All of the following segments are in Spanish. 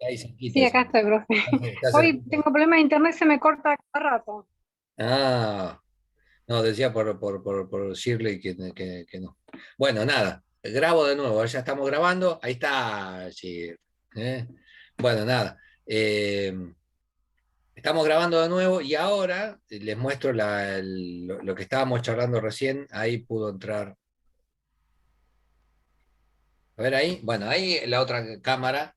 ahí cerquita. Sí, acá estoy, profe. Está Hoy cerquita. tengo problemas de internet, se me corta cada rato. Ah, no, decía por Shirley que no. Bueno, nada, grabo de nuevo, ya estamos grabando, ahí está, Shirley. ¿Eh? Bueno, nada. Estamos grabando de nuevo y ahora les muestro lo que estábamos charlando recién. Ahí pudo entrar. A ver ahí. Bueno, ahí la otra cámara.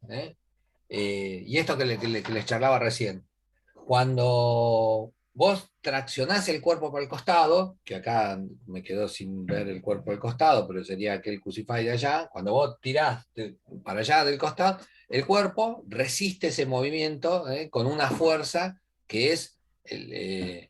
Y esto que les charlaba recién. Cuando vos traccionás el cuerpo para el costado, que acá me quedó sin ver el cuerpo al costado, pero sería aquel Crucify de allá, cuando vos tirás para allá del costado, el cuerpo resiste ese movimiento con una fuerza que es a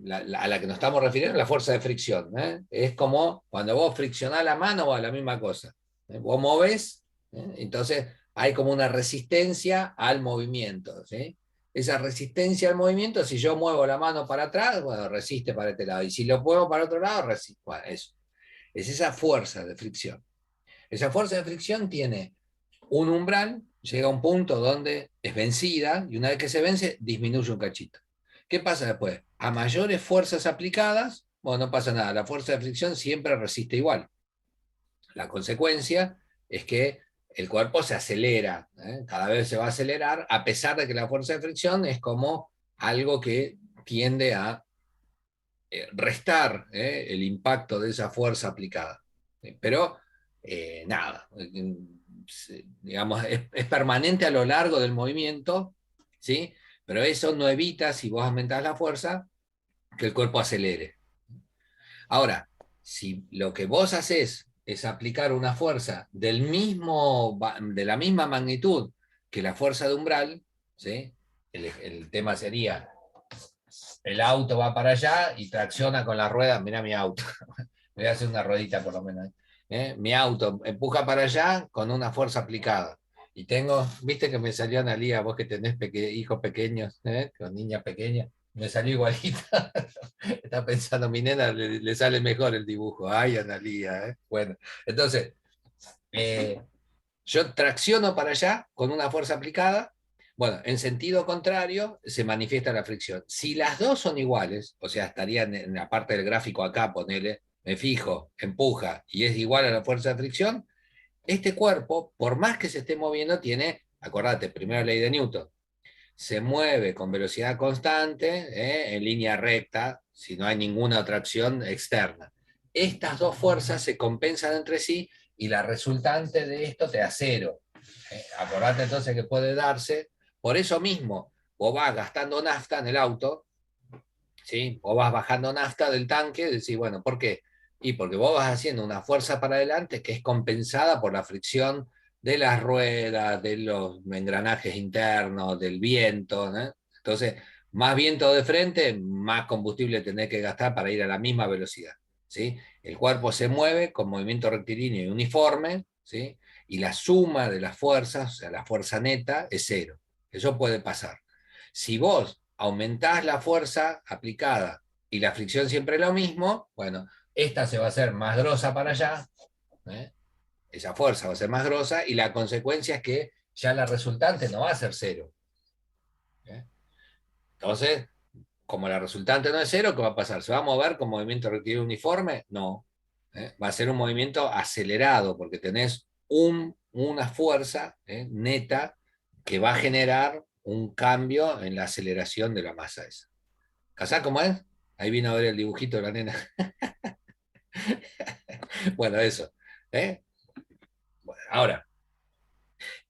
la que nos estamos refiriendo, la fuerza de fricción. Es como cuando vos friccionás la mano o a la misma cosa. Vos movés, entonces hay como una resistencia al movimiento. ¿Sí? Esa resistencia al movimiento, si yo muevo la mano para atrás, bueno, resiste para este lado. Y si lo muevo para otro lado, resiste. Bueno, eso. Es esa fuerza de fricción. Esa fuerza de fricción tiene un umbral, llega a un punto donde es vencida, y una vez que se vence, disminuye un cachito. ¿Qué pasa después? A mayores fuerzas aplicadas, bueno, no pasa nada, la fuerza de fricción siempre resiste igual. La consecuencia es que el cuerpo se acelera, cada vez se va a acelerar, a pesar de que la fuerza de fricción es como algo que tiende a restar el impacto de esa fuerza aplicada. Pero nada, digamos, es permanente a lo largo del movimiento, ¿sí? Pero eso no evita, si vos aumentás la fuerza, que el cuerpo acelere. Ahora, si lo que vos haces es aplicar una fuerza de la misma magnitud que la fuerza de umbral, ¿sí? El tema sería, el auto va para allá y tracciona con las ruedas, mira mi auto, voy a hacer una ruedita por lo menos. Mi auto empuja para allá con una fuerza aplicada. Y tengo, viste que me salió Analía, vos que tenés hijos pequeños, con niñas pequeñas, me salió igualito. Está pensando, mi nena le sale mejor el dibujo. Ay, Analía. Bueno, entonces, eh, yo tracciono para allá con una fuerza aplicada. Bueno, en sentido contrario se manifiesta la fricción. Si las dos son iguales, o sea, estarían en la parte del gráfico acá, ponele, me fijo, empuja y es igual a la fuerza de fricción, este cuerpo, por más que se esté moviendo, tiene, acordate, primera ley de Newton, se mueve con velocidad constante, en línea recta, si no hay ninguna atracción externa. Estas dos fuerzas se compensan entre sí y la resultante de esto te da cero. Acordate entonces que puede darse, por eso mismo, vos vas gastando nafta en el auto, ¿sí? Vos vas bajando nafta del tanque, decís, bueno, ¿por qué? Y porque vos vas haciendo una fuerza para adelante que es compensada por la fricción de las ruedas, de los engranajes internos, del viento, ¿no? Entonces, más viento de frente, más combustible tenés que gastar para ir a la misma velocidad, ¿sí? El cuerpo se mueve con movimiento rectilíneo y uniforme, ¿sí? Y la suma de las fuerzas, o sea, la fuerza neta, es cero. Eso puede pasar. Si vos aumentás la fuerza aplicada y la fricción siempre es lo mismo, bueno, esta se va a hacer más grosa para allá, ¿eh? Esa fuerza va a ser más grosa y la consecuencia es que ya la resultante no va a ser cero. ¿Eh? Entonces, como la resultante no es cero, ¿qué va a pasar? ¿Se va a mover con movimiento rectilíneo uniforme? No. Va a ser un movimiento acelerado porque tenés una fuerza neta que va a generar un cambio en la aceleración de la masa esa. ¿Casá cómo es? Ahí vino a ver el dibujito de la nena. Bueno, eso. ¿Eh? Bueno, ahora,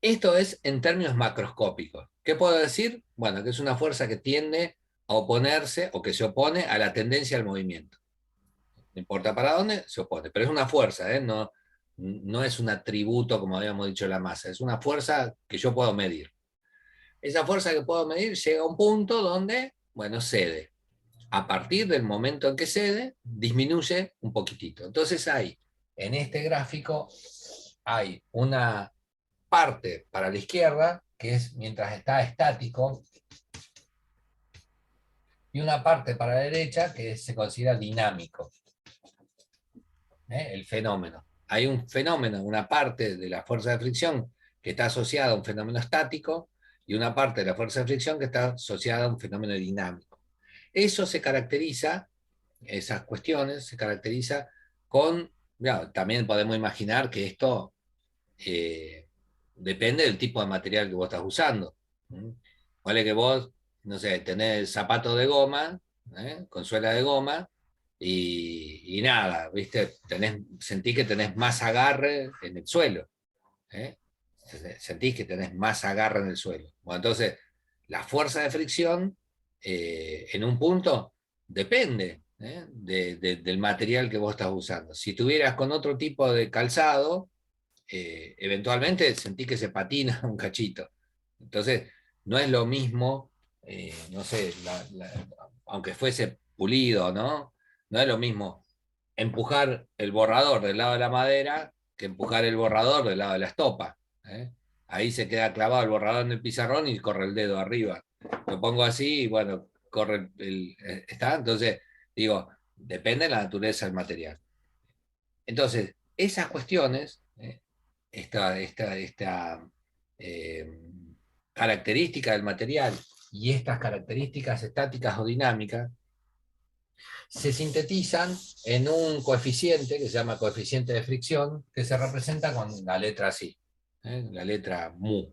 esto es en términos macroscópicos. ¿Qué puedo decir? Bueno, que es una fuerza que tiende a oponerse o que se opone a la tendencia al movimiento. No importa para dónde, se opone. Pero es una fuerza, no, no es un atributo, como habíamos dicho, de la masa. Es una fuerza que yo puedo medir. Esa fuerza que puedo medir llega a un punto donde, bueno, cede. A partir del momento en que cede, disminuye un poquitito. Entonces hay, en este gráfico, hay una parte para la izquierda, que es mientras está estático, y una parte para la derecha, que se considera dinámico, el fenómeno. Hay un fenómeno, una parte de la fuerza de fricción que está asociada a un fenómeno estático, y una parte de la fuerza de fricción que está asociada a un fenómeno dinámico. Eso se caracteriza, esas cuestiones se caracteriza con, ya, también podemos imaginar que esto depende del tipo de material que vos estás usando. Vale que vos, no sé, tenés zapatos de goma, con suela de goma, y nada, ¿viste? Sentís que tenés más agarre en el suelo. ¿Eh? Sentís que tenés más agarre en el suelo. Bueno, entonces, la fuerza de fricción en un punto depende del material que vos estás usando. Si tuvieras con otro tipo de calzado, eventualmente sentís que se patina un cachito. Entonces, no es lo mismo, no sé, aunque fuese pulido, ¿no? No es lo mismo empujar el borrador del lado de la madera que empujar el borrador del lado de la estopa. ¿Eh? Ahí se queda clavado el borrador en el pizarrón y corre el dedo arriba. Lo pongo así y bueno, corre ¿está? Entonces, digo, depende de la naturaleza del material. Entonces, esas cuestiones, esta eh, característica del material y estas características estáticas o dinámicas, se sintetizan en un coeficiente que se llama coeficiente de fricción, que se representa con la letra así, la letra mu.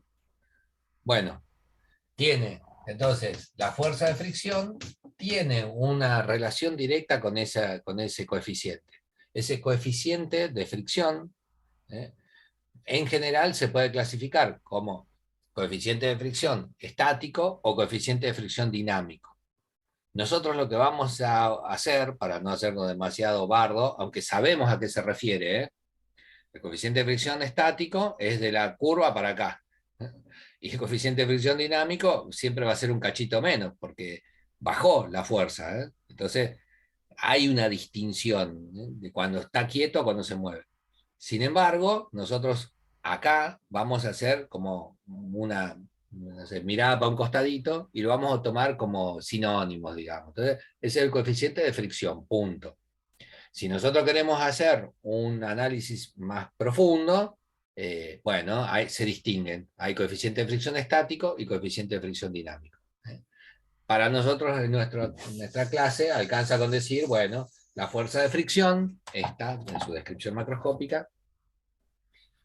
Bueno, tiene, entonces, la fuerza de fricción tiene una relación directa con ese coeficiente. Ese coeficiente de fricción, ¿eh? En general se puede clasificar como coeficiente de fricción estático o coeficiente de fricción dinámico. Nosotros lo que vamos a hacer, para no hacerlo demasiado bardo, aunque sabemos a qué se refiere, el coeficiente de fricción estático es de la curva para acá. Y el coeficiente de fricción dinámico siempre va a ser un cachito menos, porque bajó la fuerza. Entonces, hay una distinción de cuando está quieto a cuando se mueve. Sin embargo, nosotros acá vamos a hacer como una, no sé, mirada para un costadito y lo vamos a tomar como sinónimos, digamos. Entonces, ese es el coeficiente de fricción, punto. Si nosotros queremos hacer un análisis más profundo, bueno, se distinguen. Hay coeficiente de fricción estático y coeficiente de fricción dinámico. Para nosotros, en nuestra clase, alcanza con decir, bueno, la fuerza de fricción, está en su descripción macroscópica,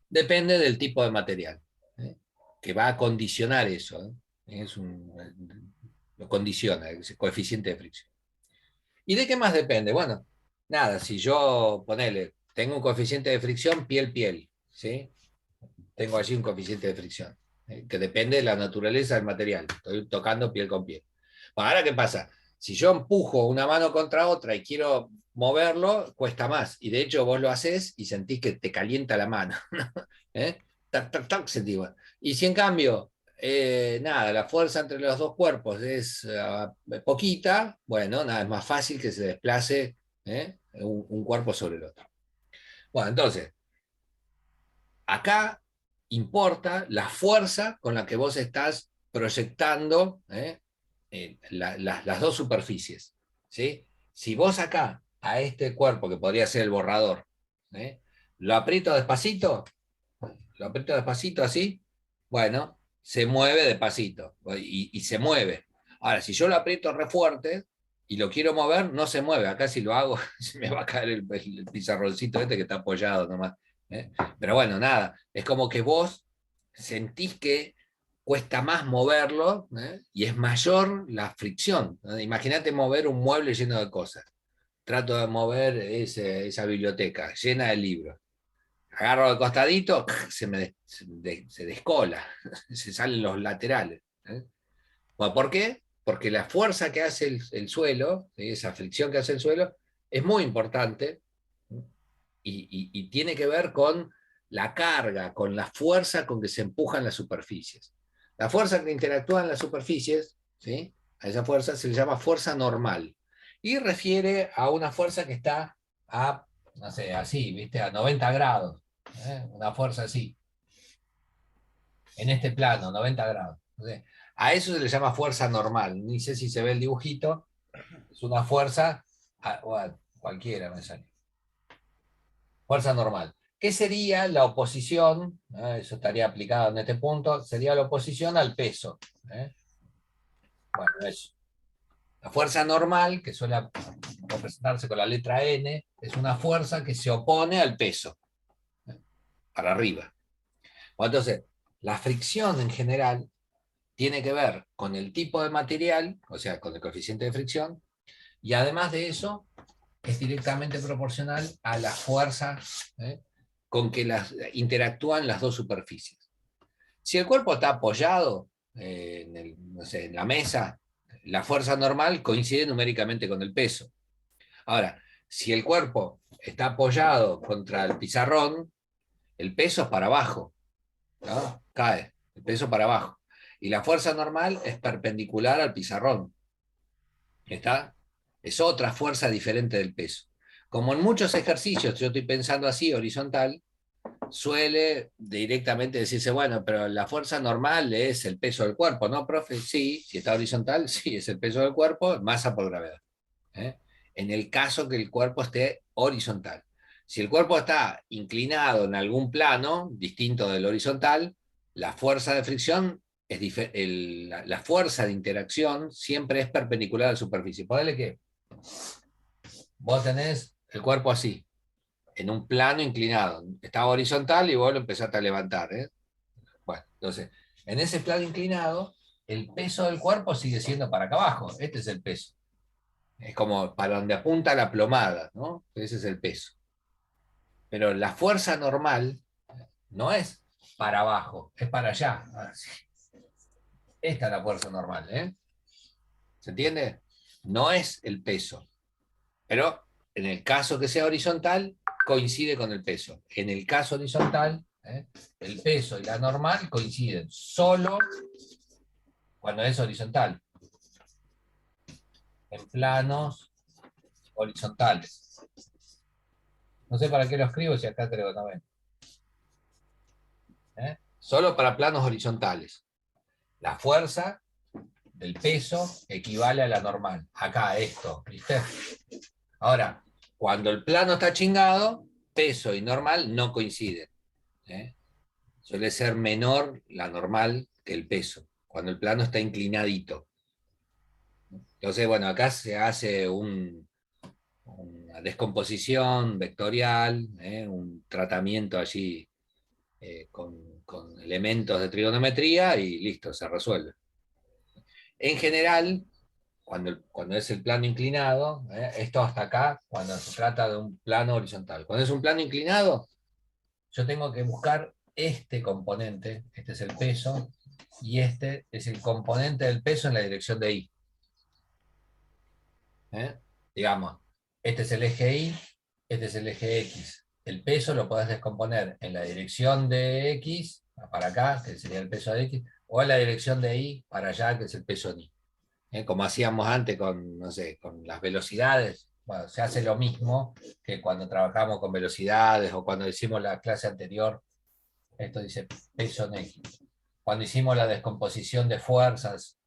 depende del tipo de material, que va a condicionar eso. Lo condiciona, ese coeficiente de fricción. ¿Y de qué más depende? Bueno, nada, si yo, ponele, tengo un coeficiente de fricción piel-piel, ¿sí? Tengo allí un coeficiente de fricción, que depende de la naturaleza del material. Estoy tocando piel con piel. Bueno, ahora, ¿qué pasa? Si yo empujo una mano contra otra y quiero moverlo, cuesta más. Y de hecho vos lo haces y sentís que te calienta la mano. ¿Eh? Tac, tac, tac, sentís. Y si en cambio, nada, la fuerza entre los dos cuerpos es poquita, bueno, nada, es más fácil que se desplace un cuerpo sobre el otro. Bueno, entonces, acá importa la fuerza con la que vos estás proyectando las dos superficies. ¿Sí? Si vos acá, a este cuerpo, que podría ser el borrador, ¿eh? lo aprieto despacito así, bueno, se mueve despacito y se mueve. Ahora, si yo lo aprieto re fuerte y lo quiero mover, no se mueve. Acá si lo hago, se me va a caer el pizarroncito este que está apoyado nomás. ¿Eh? Pero bueno, nada, es como que vos sentís que cuesta más moverlo y es mayor la fricción. Imagínate mover un mueble lleno de cosas. Trato de mover esa biblioteca llena de libros. Agarro de costadito, se descola, se salen los laterales. Bueno, ¿por qué? Porque la fuerza que hace el suelo, esa fricción que hace el suelo, es muy importante y tiene que ver con la carga, con la fuerza con que se empujan las superficies. La fuerza que interactúa en las superficies, ¿sí? A esa fuerza se le llama fuerza normal y refiere a una fuerza que está a, no sé, así, ¿viste? A 90 grados, una fuerza así, en este plano, 90 grados. Entonces, a eso se le llama fuerza normal. Ni sé si se ve el dibujito, es una fuerza, bueno, cualquiera me sale. Fuerza normal. ¿Qué sería la oposición? Eso estaría aplicado en este punto. Sería la oposición al peso. Bueno, eso. La fuerza normal, que suele representarse con la letra N, es una fuerza que se opone al peso, para arriba. Bueno, entonces, la fricción en general tiene que ver con el tipo de material, o sea, con el coeficiente de fricción, y además de eso, es directamente proporcional a la fuerza con que interactúan las dos superficies. Si el cuerpo está apoyado no sé, en la mesa, la fuerza normal coincide numéricamente con el peso. Ahora, si el cuerpo está apoyado contra el pizarrón, el peso es para abajo, ¿no? Cae, el peso para abajo. Y la fuerza normal es perpendicular al pizarrón. ¿Está? Es otra fuerza diferente del peso. Como en muchos ejercicios, yo estoy pensando así, horizontal, suele directamente decirse, bueno, pero la fuerza normal es el peso del cuerpo, ¿no, profe? Sí, si está horizontal, sí, es el peso del cuerpo, masa por gravedad. En el caso que el cuerpo esté horizontal. Si el cuerpo está inclinado en algún plano distinto del horizontal, la fuerza de fricción, la fuerza de interacción siempre es perpendicular a la superficie. Ponele que vos tenés el cuerpo así, en un plano inclinado. Está horizontal y vos lo empezaste a levantar. Bueno, entonces, en ese plano inclinado, el peso del cuerpo sigue siendo para acá abajo. Este es el peso. Es como para donde apunta la plomada, ¿no? Ese es el peso. Pero la fuerza normal no es para abajo, es para allá. Esta es la fuerza normal, ¿eh? ¿Se entiende? No es el peso. Pero en el caso que sea horizontal, coincide con el peso. En el caso horizontal, el peso y la normal coinciden solo cuando es horizontal. En planos horizontales. No sé para qué lo escribo si acá creo que no ven. Solo para planos horizontales. La fuerza del peso equivale a la normal. Acá, esto, ¿viste? Ahora, cuando el plano está chingado, peso y normal no coinciden. Suele ser menor la normal que el peso, cuando el plano está inclinadito. Entonces, bueno, acá se hace una descomposición vectorial, un tratamiento allí con elementos de trigonometría y listo, se resuelve. En general, cuando es el plano inclinado, esto hasta acá, cuando se trata de un plano horizontal. Cuando es un plano inclinado, yo tengo que buscar este componente, este es el peso, y este es el componente del peso en la dirección de Y. Digamos, este es el eje Y, este es el eje X. El peso lo podés descomponer en la dirección de X, para acá, que sería el peso de X, o en la dirección de Y, para allá, que es el peso de Y. Como hacíamos antes con, no sé, con las velocidades. Bueno, se hace lo mismo que cuando trabajamos con velocidades o cuando hicimos la clase anterior. Esto dice peso en X. Cuando hicimos la descomposición de fuerzas,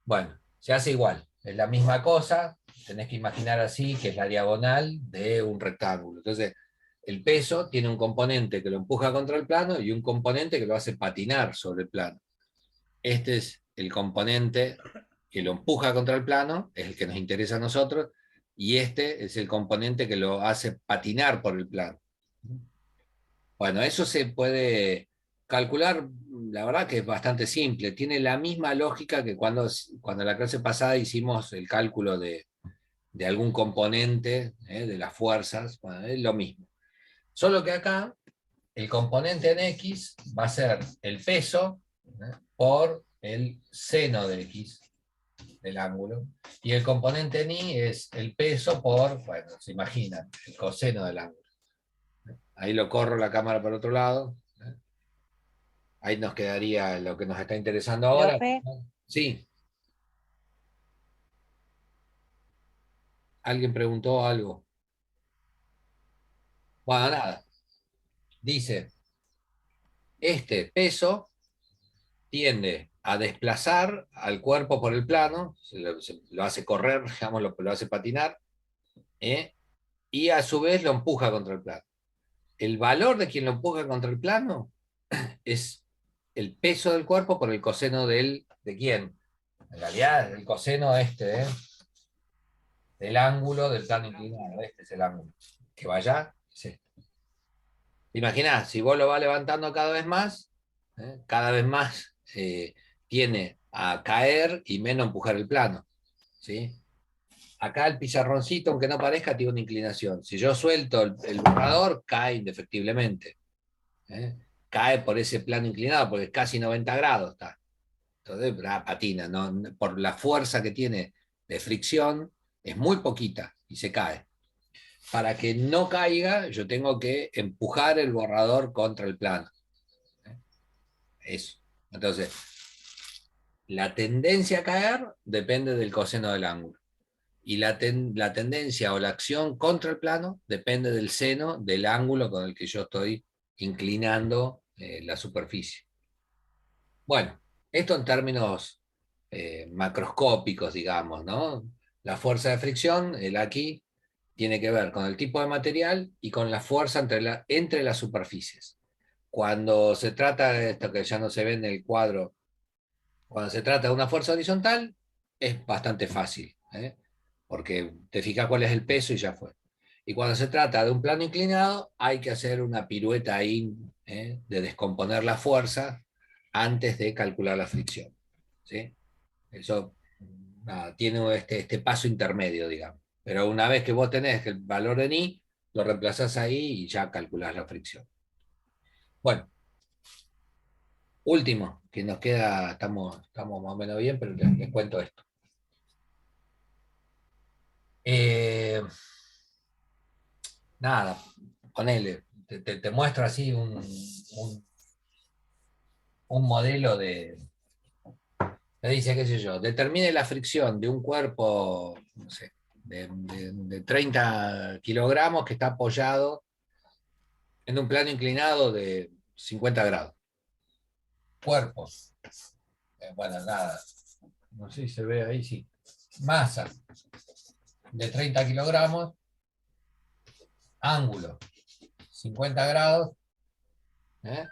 bueno, se hace igual. Es la misma cosa, tenés que imaginar así, que es la diagonal de un rectángulo. Entonces, el peso tiene un componente que lo empuja contra el plano y un componente que lo hace patinar sobre el plano. Este es el componente que lo empuja contra el plano, es el que nos interesa a nosotros, y este es el componente que lo hace patinar por el plano. Bueno, eso se puede calcular, la verdad que es bastante simple, tiene la misma lógica que cuando la clase pasada hicimos el cálculo de algún componente de las fuerzas, bueno, es lo mismo. Solo que acá el componente en X va a ser el peso por el seno de X del ángulo, y el componente en Y es el peso por, bueno, se imaginan, el coseno del ángulo. Ahí lo corro la cámara para otro lado. Ahí nos quedaría lo que nos está interesando ahora. Profe, Sí, alguien preguntó algo. Bueno, nada. Dice, este peso tiende a desplazar al cuerpo por el plano, se lo hace correr, digamos, lo hace patinar, y a su vez lo empuja contra el plano. el valor de quien lo empuja contra el plano es el peso del cuerpo por el coseno ¿de quién? En realidad, el coseno del ángulo del plano inclinado. Este es el ángulo. Que vaya, es este. Imaginá, si vos lo vas levantando cada vez más tiene a caer y menos empujar el plano. ¿Sí? Acá el pizarroncito, aunque no parezca, tiene una inclinación. Si yo suelto el borrador, cae indefectiblemente. ¿Eh? Cae por ese plano inclinado, porque es casi 90 grados está. Entonces, patina, ¿no? Por la fuerza que tiene de fricción, es muy poquita y se cae. Para que no caiga, yo tengo que empujar el borrador contra el plano. Eso. Entonces, la tendencia a caer depende del coseno del ángulo. Y la tendencia o la acción contra el plano depende del seno del ángulo con el que yo estoy inclinando la superficie. Bueno, esto en términos macroscópicos, digamos, ¿no? La fuerza de fricción, el aquí, tiene que ver con el tipo de material y con la fuerza entre las superficies. Cuando se trata de esto que ya no se ve en el cuadro, cuando se trata de una fuerza horizontal, es bastante fácil, porque te fijas cuál es el peso y ya fue. Y cuando se trata de un plano inclinado, hay que hacer una pirueta ahí de descomponer la fuerza antes de calcular la fricción. ¿Sí? Eso tiene este paso intermedio, digamos. Pero una vez que vos tenés el valor de ni, lo reemplazás ahí y ya calculás la fricción. Bueno, último, que nos queda, estamos más o menos bien, pero les cuento esto. Eh, nada, ponele, te muestro así un modelo te dice, qué sé yo, determine la fricción de un cuerpo, no sé, de 30 kilogramos que está apoyado en un plano inclinado de 50 grados. Cuerpos. Bueno, nada. No sé si se ve ahí, sí. Masa de 30 kilogramos. Ángulo 50 grados. ¿Eh?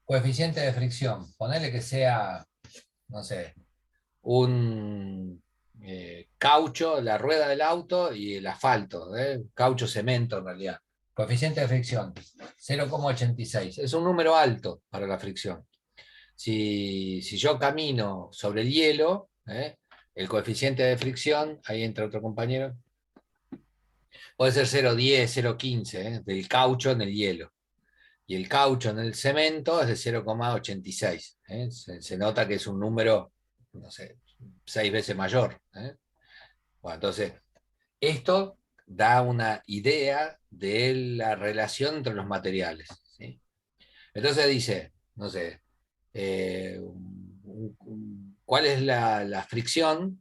Coeficiente de fricción. Ponele que sea, no sé, un caucho, la rueda del auto y el asfalto. Caucho cemento en realidad. Coeficiente de fricción 0,86. Es un número alto para la fricción. Si yo camino sobre el hielo, el coeficiente de fricción, ahí entra otro compañero, puede ser 0,10, 0,15, del caucho en el hielo. Y el caucho en el cemento es de 0,86. Se nota que es un número, no sé, 6 veces mayor. Bueno, entonces, esto da una idea de la relación entre los materiales. ¿Sí? Entonces dice, no sé, ¿cuál es la fricción?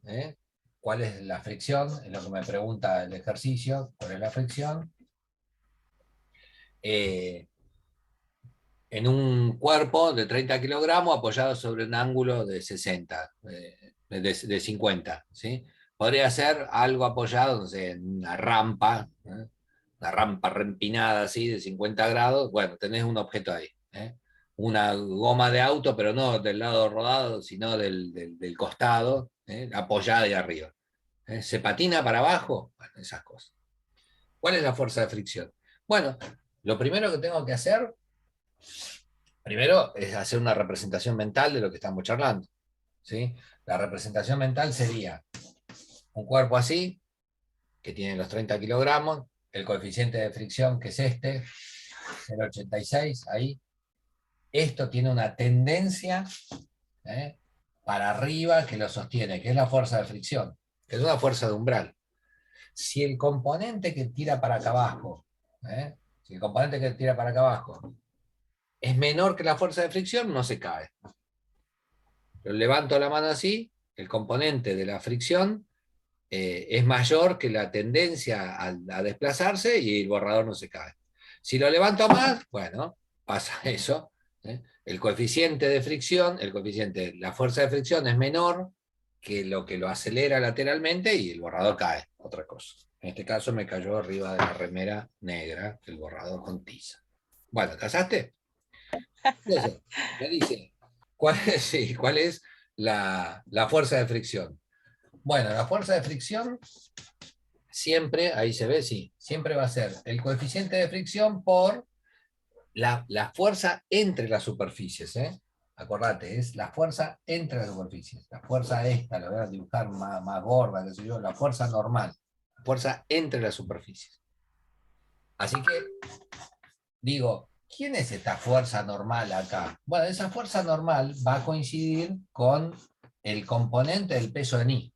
¿Cuál es la fricción? Es lo que me pregunta el ejercicio. ¿Cuál es la fricción? En un cuerpo de 30 kilogramos apoyado sobre un ángulo de 60, de 50. ¿Sí? Podría ser algo apoyado, no sé, en una rampa, una rampa reempinada así de 50 grados. Bueno, tenés un objeto ahí. Una goma de auto, pero no del lado rodado, sino del costado, apoyada de arriba. ¿Se patina para abajo? Bueno, esas cosas. ¿Cuál es la fuerza de fricción? Bueno, lo primero que tengo que hacer, primero, es hacer una representación mental de lo que estamos charlando. ¿Sí? La representación mental sería un cuerpo así, que tiene los 30 kilogramos, el coeficiente de fricción, que es este, 0,86, ahí. Esto tiene una tendencia para arriba que lo sostiene, que es la fuerza de fricción, que es una fuerza de umbral. Si el componente que tira para acá abajo, si el componente que tira para acá abajo es menor que la fuerza de fricción, no se cae. Yo levanto la mano así, el componente de la fricción es mayor que la tendencia a desplazarse y el borrador no se cae. Si lo levanto más, bueno, pasa eso. El coeficiente de fricción, la fuerza de fricción es menor que lo acelera lateralmente y el borrador cae, otra cosa. En este caso me cayó arriba de la remera negra el borrador con tiza. Bueno, ¿casaste? Entonces, me dice, ¿cuál es, sí, cuál es la fuerza de fricción? Bueno, la fuerza de fricción siempre, ahí se ve, sí, siempre va a ser el coeficiente de fricción por la fuerza entre las superficies, ¿eh? Acordate, es la fuerza entre las superficies. La fuerza esta, la voy a dibujar más gorda, qué sé yo, la fuerza normal. La fuerza entre las superficies. Así que, digo, ¿quién es esta fuerza normal acá? Bueno, esa fuerza normal va a coincidir con el componente del peso en I.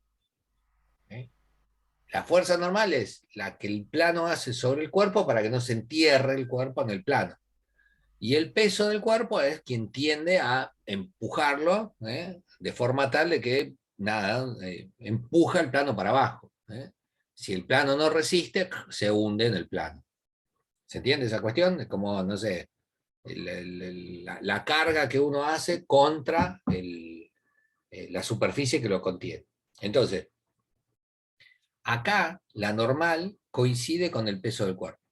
¿Eh? La fuerza normal es la que el plano hace sobre el cuerpo para que no se entierre el cuerpo en el plano. Y el peso del cuerpo es quien tiende a empujarlo, de forma tal de que, nada, empuja el plano para abajo. Si el plano no resiste, se hunde en el plano. ¿Se entiende esa cuestión? Es como, no sé, la carga que uno hace contra la superficie que lo contiene. Entonces, acá la normal coincide con el peso del cuerpo.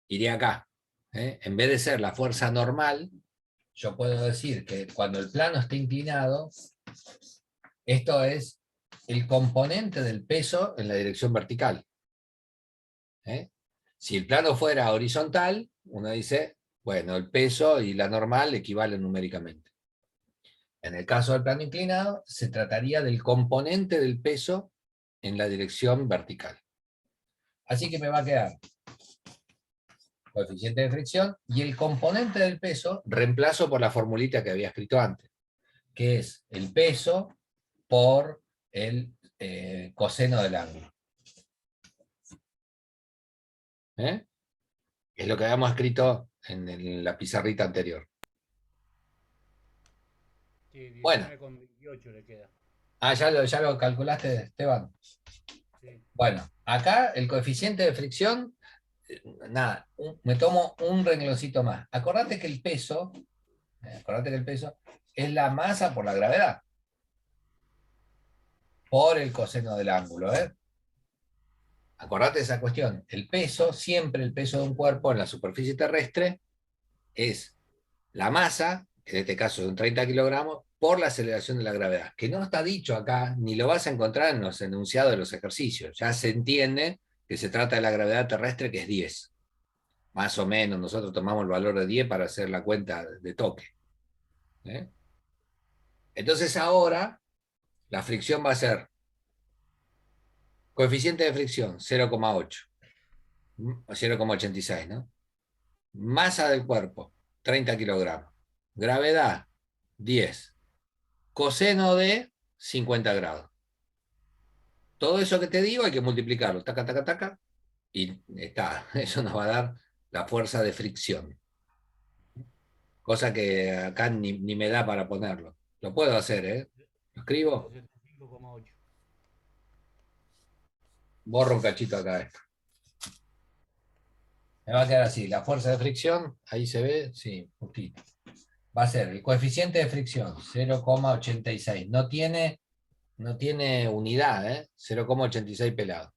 Iría acá. En vez de ser la fuerza normal, yo puedo decir que cuando el plano está inclinado, esto es el componente del peso en la dirección vertical. Si el plano fuera horizontal, uno dice, bueno, el peso y la normal equivalen numéricamente. En el caso del plano inclinado, se trataría del componente del peso en la dirección vertical. Así que me va a quedar coeficiente de fricción y el componente del peso reemplazo por la formulita que había escrito antes, que es el peso por el coseno del ángulo. Es lo que habíamos escrito en la pizarrita anterior. Sí, Bueno, 19,28 le queda. ya lo calculaste, Esteban. Sí. Bueno, acá el coeficiente de fricción, nada, me tomo un rengloncito más. Acordate que el peso es la masa por la gravedad, por el coseno del ángulo. Acordate de esa cuestión. El peso, siempre el peso de un cuerpo en la superficie terrestre es la masa, que en este caso son 30 kilogramos, por la aceleración de la gravedad, que no está dicho acá, ni lo vas a encontrar en los enunciados de los ejercicios. Ya se entiende que se trata de la gravedad terrestre, que es 10. Más o menos, nosotros tomamos el valor de 10 para hacer la cuenta de toque. Entonces ahora, la fricción va a ser coeficiente de fricción 0,8, o 0,86, ¿no? Masa del cuerpo, 30 kilogramos. Gravedad, 10. Coseno de 50 grados. Todo eso que te digo hay que multiplicarlo, taca, taca, taca, y está. Eso nos va a dar la fuerza de fricción. Cosa que acá ni me da para ponerlo. Lo puedo hacer, ¿eh? ¿Lo escribo? 275,8. Borro un cachito acá esto. Me va a quedar así. La fuerza de fricción, ahí se ve, sí, justito. Va a ser el coeficiente de fricción, 0,86. No tiene unidad, 0,86 pelado.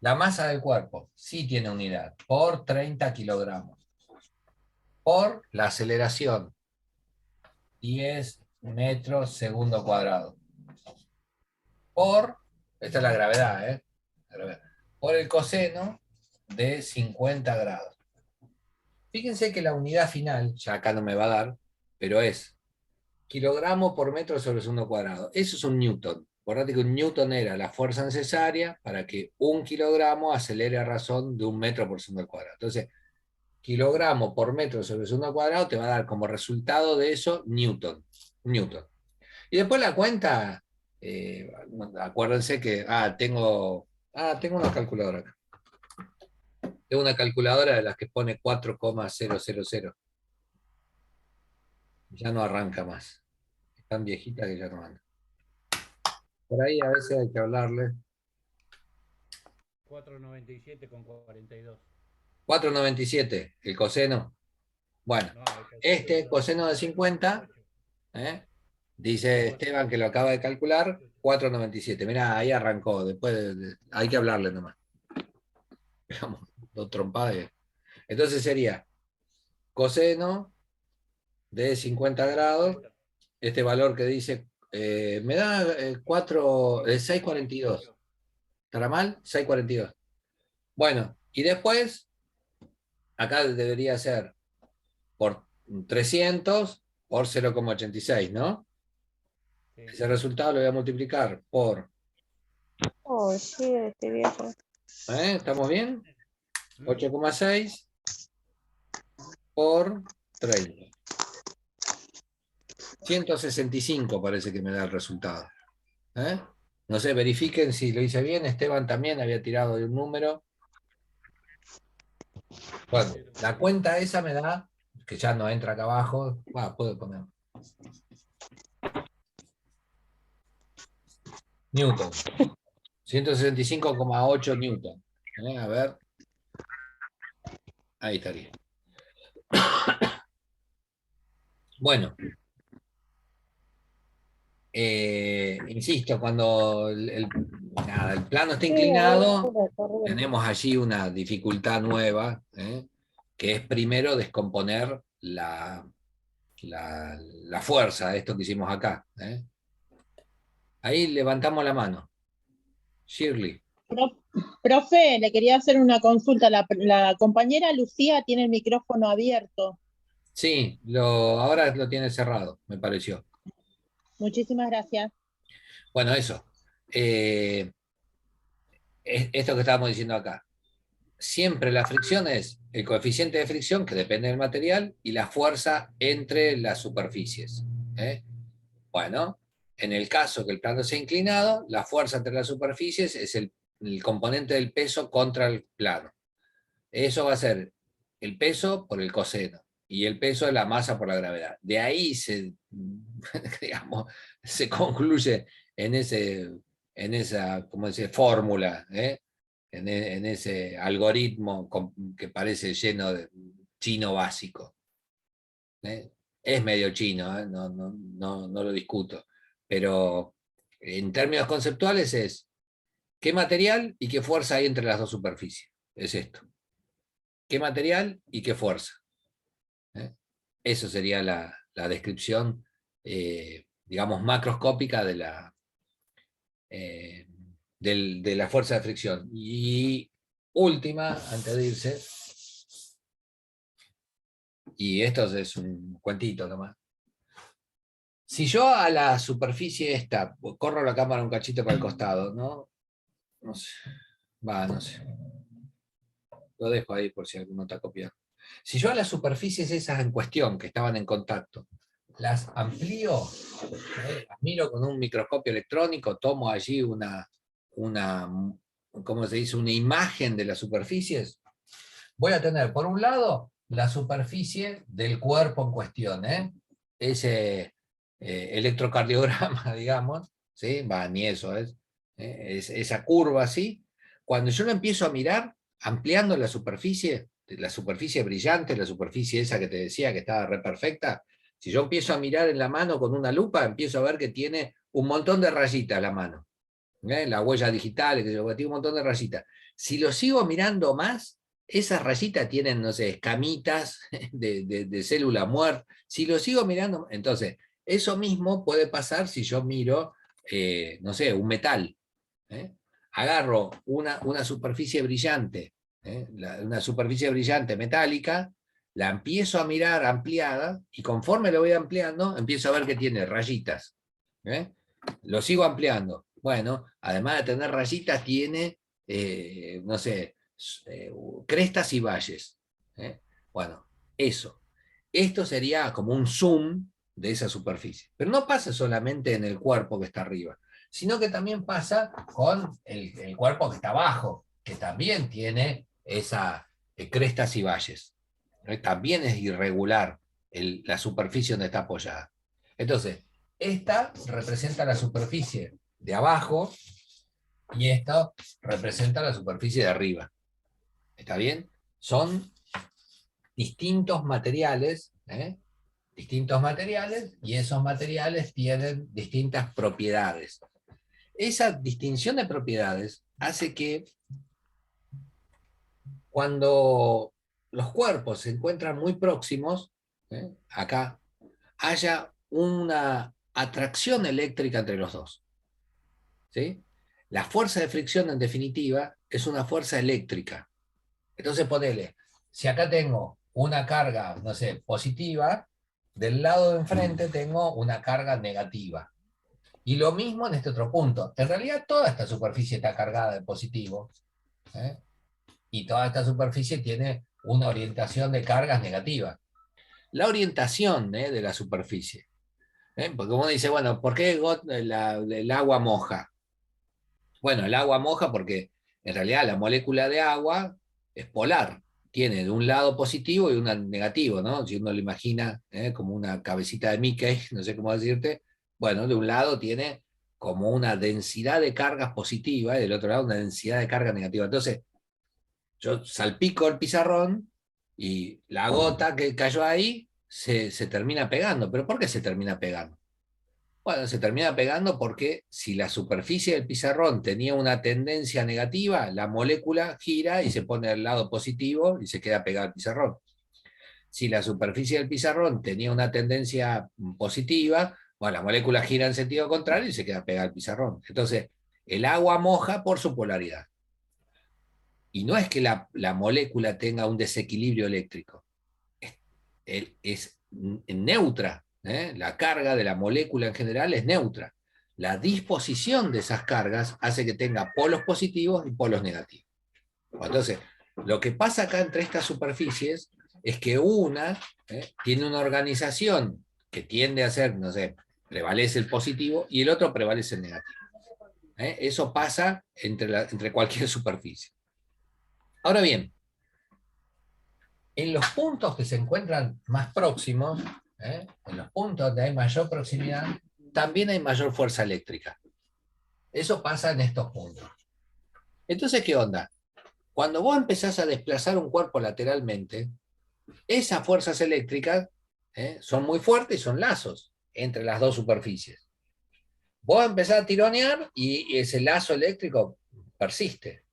La masa del cuerpo sí tiene unidad, por 30 kilogramos. Por la aceleración, 10 metros segundo cuadrado. Esta es la gravedad, La gravedad. Por el coseno de 50 grados. Fíjense que la unidad final, ya acá no me va a dar, pero es kilogramo por metro sobre segundo cuadrado. Eso es un newton. Acordate que un newton era la fuerza necesaria para que un kilogramo acelere a razón de un metro por segundo al cuadrado. Entonces, kilogramo por metro sobre segundo al cuadrado te va a dar como resultado de eso newton. Newton. Y después la cuenta, acuérdense que, tengo una calculadora acá. Tengo una calculadora de las que pone 4,000. Ya no arranca más. Es tan viejita que ya no anda. Por ahí a veces hay que hablarle. 497,42. 4,97 el coseno. Bueno, No, este coseno de 50, ¿eh? Dice Esteban que lo acaba de calcular, 4,97. Mirá, ahí arrancó. Después hay que hablarle nomás. Digamos, dos trompadas. Entonces sería coseno de 50 grados, este valor que dice, me da 6,42. ¿Estará mal? 6,42. Bueno, y después, acá debería ser por 300 por 0,86, ¿no? Sí. Ese resultado lo voy a multiplicar por, Oh, sí, este viejo. ¿estamos bien? ¿Mm? 8,6 por 30. 165 parece que me da el resultado. ¿Eh? No sé, verifiquen si lo hice bien. Esteban también había tirado de un número. Bueno, la cuenta esa me da, que ya no entra acá abajo, puedo poner. Newton. 165,8 Newton. A ver. Ahí estaría. Bueno. Insisto, cuando nada, el plano está Sí, inclinado, ahora, corriendo. tenemos allí una dificultad nueva, que es primero descomponer la fuerza, esto que hicimos acá. Ahí levantamos la mano. Shirley. Pro- Profe, le quería hacer una consulta. La compañera Lucía tiene el micrófono abierto. Sí, ahora lo tiene cerrado, me pareció. Muchísimas gracias. Bueno, eso. Esto que estábamos diciendo acá. Siempre la fricción es el coeficiente de fricción, que depende del material, y la fuerza entre las superficies. Bueno, en el caso que el plano sea inclinado, la fuerza entre las superficies es el componente del peso contra el plano. Eso va a ser el peso por el coseno y el peso de la masa por la gravedad. De ahí digamos, se concluye en esa como dice, fórmula, en ese algoritmo que parece lleno de chino básico. Es medio chino, no lo discuto, pero en términos conceptuales es qué material y qué fuerza hay entre las dos superficies. Es esto. ¿Qué material y qué fuerza? Eso sería la descripción, digamos, macroscópica de la fuerza de fricción. Y última, antes de irse, y esto es un cuentito nomás. Si yo a la superficie esta, corro la cámara un cachito para el costado, ¿no? No sé. No sé. Lo dejo ahí por si alguno está copiando. Si yo a las superficies esas en cuestión, que estaban en contacto, las amplío, las miro con un microscopio electrónico, tomo allí ¿cómo se dice? Una imagen de las superficies, voy a tener, por un lado, la superficie del cuerpo en cuestión, ese electrocardiograma, digamos, ¿sí? Ni eso es esa curva así. Cuando yo lo empiezo a mirar, ampliando la superficie brillante, la superficie esa que te decía que estaba re perfecta, si yo empiezo a mirar en la mano con una lupa, empiezo a ver que tiene un montón de rayitas la mano. La huella digital, que tiene un montón de rayitas. Si lo sigo mirando más, esas rayitas tienen, no sé, escamitas de célula muerta. Si lo sigo mirando, entonces, eso mismo puede pasar si yo miro, no sé, un metal. Agarro una superficie brillante, una superficie brillante metálica, la empiezo a mirar ampliada, y conforme lo voy ampliando, empiezo a ver que tiene rayitas. Lo sigo ampliando. Bueno, además de tener rayitas, tiene, no sé, crestas y valles. Bueno, eso. Esto sería como un zoom de esa superficie. Pero no pasa solamente en el cuerpo que está arriba, sino que también pasa con el cuerpo que está abajo, que también tiene esa crestas y valles. También es irregular la superficie donde está apoyada. Entonces, esta representa la superficie de abajo y esta representa la superficie de arriba. ¿Está bien? Son distintos materiales, distintos materiales, y esos materiales tienen distintas propiedades. Esa distinción de propiedades hace que cuando los cuerpos se encuentran muy próximos, acá, haya una atracción eléctrica entre los dos. ¿Sí? La fuerza de fricción, en definitiva, es una fuerza eléctrica. Entonces ponele, si acá tengo una carga, no sé, positiva, del lado de enfrente tengo una carga negativa. Y lo mismo en este otro punto. En realidad toda esta superficie está cargada de positivo, ¿eh? Y toda esta superficie tiene una orientación de cargas negativas. La orientación, de la superficie. Porque uno dice, bueno, ¿por qué el agua moja? Bueno, el agua moja porque en realidad la molécula de agua es polar. Tiene de un lado positivo y un negativo, ¿no? Si uno lo imagina como una cabecita de Mickey, no sé cómo decirte, bueno, de un lado tiene como una densidad de cargas positiva y del otro lado una densidad de carga negativa. Entonces, yo salpico el pizarrón y la gota que cayó ahí se termina pegando. ¿Pero por qué se termina pegando? Bueno, se termina pegando porque si la superficie del pizarrón tenía una tendencia negativa, la molécula gira y se pone al lado positivo y se queda pegada al pizarrón. Si la superficie del pizarrón tenía una tendencia positiva, bueno, la molécula gira en sentido contrario y se queda pegada al pizarrón. Entonces, el agua moja por su polaridad. Y no es que la molécula tenga un desequilibrio eléctrico, es neutra. La carga de la molécula en general es neutra. La disposición de esas cargas hace que tenga polos positivos y polos negativos. Entonces, lo que pasa acá entre estas superficies es que una tiene una organización que tiende a ser, no sé, prevalece el positivo y el otro prevalece el negativo. Eso pasa entre cualquier superficie. Ahora bien, en los puntos que se encuentran más próximos, en los puntos donde hay mayor proximidad, también hay mayor fuerza eléctrica. Eso pasa en estos puntos. Entonces, ¿qué onda? Cuando vos empezás a desplazar un cuerpo lateralmente, esas fuerzas eléctricas son muy fuertes y son lazos entre las dos superficies. Vos empezás a tironear y ese lazo eléctrico persiste,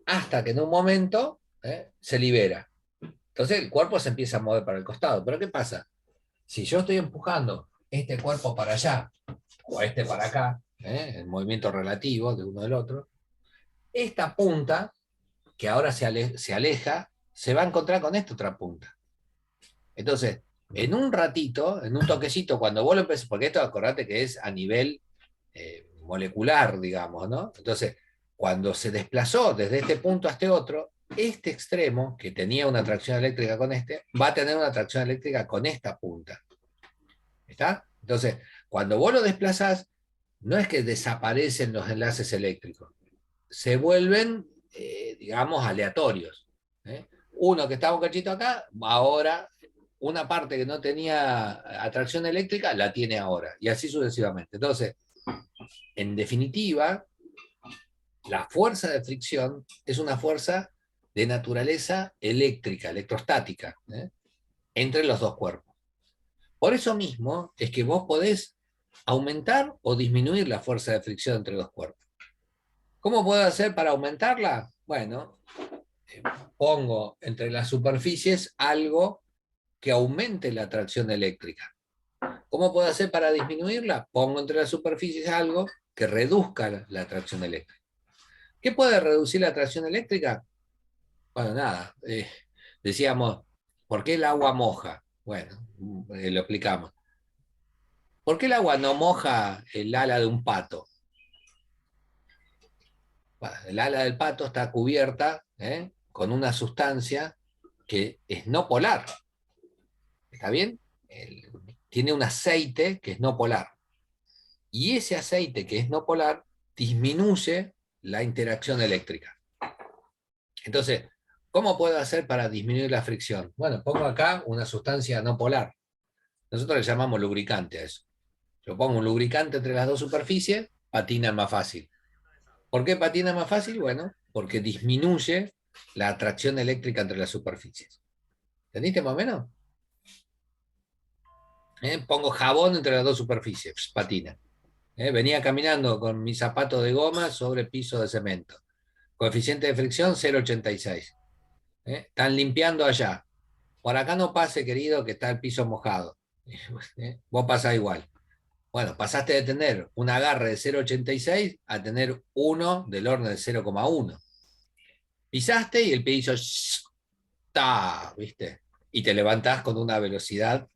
hasta que en un momento se libera. Entonces el cuerpo se empieza a mover para el costado. ¿Pero qué pasa? Si yo estoy empujando este cuerpo para allá, o este para acá, el movimiento relativo de uno del otro, esta punta, que ahora se aleja, se va a encontrar con esta otra punta. Entonces, en un ratito, en un toquecito, cuando vos lo empecés, porque esto acordate que es a nivel molecular, digamos, ¿no? Entonces, cuando se desplazó desde este punto a este otro, este extremo, que tenía una atracción eléctrica con este, va a tener una atracción eléctrica con esta punta. ¿Está? Entonces, cuando vos lo desplazás, no es que desaparecen los enlaces eléctricos, se vuelven, digamos, aleatorios. Uno que estaba un cachito acá, ahora una parte que no tenía atracción eléctrica, la tiene ahora, y así sucesivamente. Entonces, en definitiva, la fuerza de fricción es una fuerza de naturaleza eléctrica, electrostática, entre los dos cuerpos. Por eso mismo es que vos podés aumentar o disminuir la fuerza de fricción entre los cuerpos. ¿Cómo puedo hacer para aumentarla? Bueno, pongo entre las superficies algo que aumente la atracción eléctrica. ¿Cómo puedo hacer para disminuirla? Pongo entre las superficies algo que reduzca la atracción eléctrica. ¿Qué puede reducir la atracción eléctrica? Bueno, nada. Decíamos, ¿por qué el agua moja? Bueno, lo explicamos. ¿Por qué el agua no moja el ala de un pato? Bueno, el ala del pato está cubierta con una sustancia que es no polar. ¿Está bien? Tiene un aceite que es no polar. Y ese aceite que es no polar disminuye la interacción eléctrica. Entonces, ¿cómo puedo hacer para disminuir la fricción? Bueno, pongo acá una sustancia no polar. Nosotros le llamamos lubricante a eso. Yo pongo un lubricante entre las dos superficies, patina más fácil. ¿Por qué patina más fácil? Bueno, porque disminuye la atracción eléctrica entre las superficies. ¿Entendiste más o menos? Pongo jabón entre las dos superficies, patina. Venía caminando con mis zapatos de goma sobre piso de cemento. Coeficiente de fricción 0,86. Están limpiando allá. por acá no pase, querido, que está el piso mojado. Vos pasás igual. Bueno, pasaste de tener un agarre de 0,86 a tener uno del orden de 0,1. Pisaste y el pie hizo ta, ¿viste? Y te levantás con una velocidad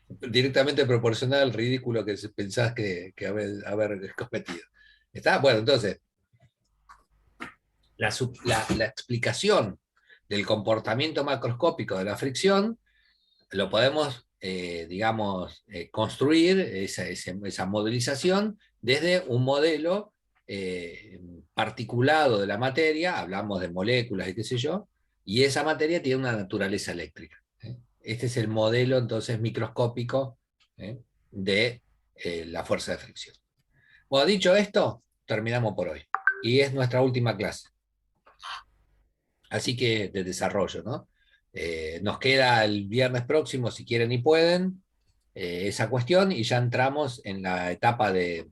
directamente proporcional al ridículo que pensás que haber cometido. ¿Está? Bueno, entonces, la explicación del comportamiento macroscópico de la fricción lo podemos, digamos, construir, esa modelización, desde un modelo particulado de la materia, hablamos de moléculas y qué sé yo, y esa materia tiene una naturaleza eléctrica. Este es el modelo, entonces, microscópico de la fuerza de fricción. Bueno, dicho esto, terminamos por hoy. Y es nuestra última clase. Así que de desarrollo, ¿no? Nos queda el viernes próximo, si quieren y pueden, esa cuestión, y ya entramos en la etapa de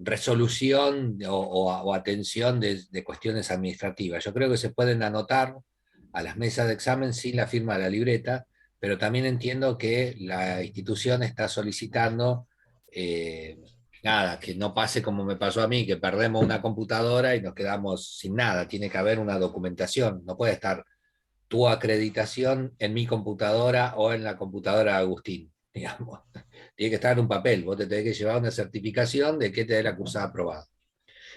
resolución o atención de cuestiones administrativas. Yo creo que se pueden anotar a las mesas de examen sin la firma de la libreta, pero también entiendo que la institución está solicitando nada, que no pase como me pasó a mí, que perdemos una computadora y nos quedamos sin nada. Tiene que haber una documentación, no puede estar tu acreditación en mi computadora o en la computadora de Agustín, digamos. Tiene que estar en un papel, vos te tenés que llevar una certificación de que te dé la cursada aprobada.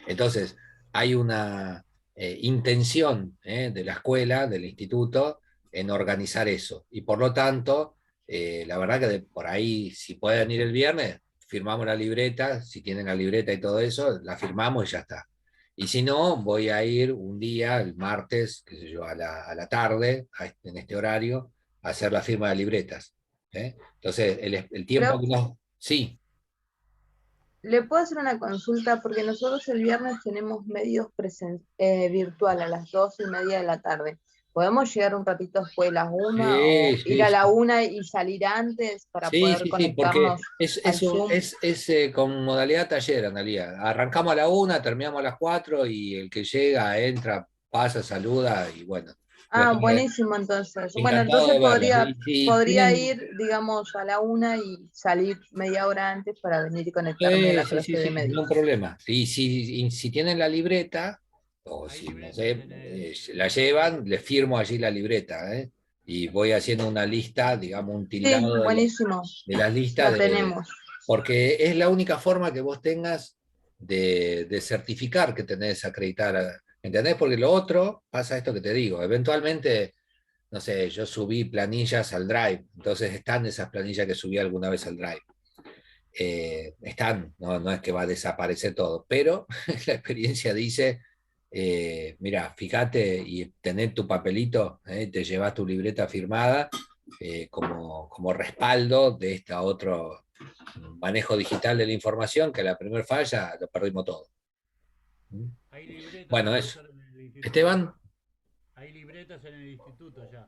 Entonces, hay una intención de la escuela, del instituto, en organizar eso. Y por lo tanto, la verdad que por ahí, si pueden ir el viernes, firmamos la libreta, si tienen la libreta y todo eso, la firmamos y ya está. Y si no, voy a ir un día, el martes, qué sé yo, a la tarde, en este horario, a hacer la firma de libretas. Entonces, el tiempo que nos... Sí. ¿Le puedo hacer una consulta? Porque nosotros el viernes tenemos medios virtual a las 2:30 de la tarde. ¿Podemos llegar un ratito después de las 1 o Sí, ir sí, a la sí. 1 y salir antes para Sí, poder sí, sí, porque conectarnos al eso Zoom? es con modalidad taller, Analia. Arrancamos a la 1, terminamos a las 4 y el que llega, entra, pasa, saluda y bueno. Ah, buenísimo entonces. Bueno, Encantado entonces de verlos. Y si podría tienen, ir, digamos, a la 1 y salir media hora antes para venir y conectarme a sí, la sí, sí, clase de sí, no medios. hay problema. Y si tienen la libreta, o Hay si no libretas sé, en el... la llevan, les firmo allí la libreta, y voy haciendo una lista, digamos, un Sí, tildado buenísimo. de las listas La tenemos. porque es la única forma que vos tengas de certificar que tenés acreditar, ¿entendés? Porque lo otro pasa esto que te digo, eventualmente, no sé, yo subí planillas al Drive, entonces están esas planillas que subí alguna vez al Drive. Están, no es que va a desaparecer todo, pero la experiencia dice, mira, fíjate y tener tu papelito, te llevas tu libreta firmada como respaldo de este otro manejo digital de la información, que la primera falla lo perdimos todo. Hay libretas, Bueno, eso. profesor, en el instituto. Esteban, Hay libretas en el instituto ya.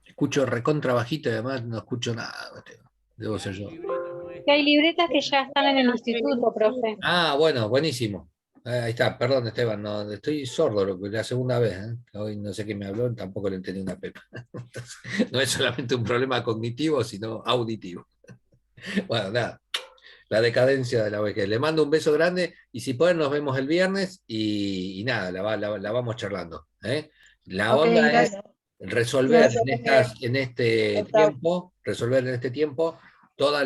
escucho recontra bajito y además no escucho nada, Esteban. Debo Que ser hay yo. libretas, no es Que hay que... libretas que ya están en el instituto, profe. Ah, bueno, buenísimo. Ahí está, perdón Esteban, no, estoy sordo la segunda vez. Hoy no sé qué me habló, tampoco le entendí una pepa. Entonces, no es solamente un problema cognitivo, sino auditivo. Bueno, nada, la decadencia de la vejez. Le mando un beso grande y si pueden nos vemos el viernes y nada, la vamos charlando. La Ok, onda es gracias. resolver Gracias, profe. en este Chao, chao. tiempo, resolver en este tiempo todas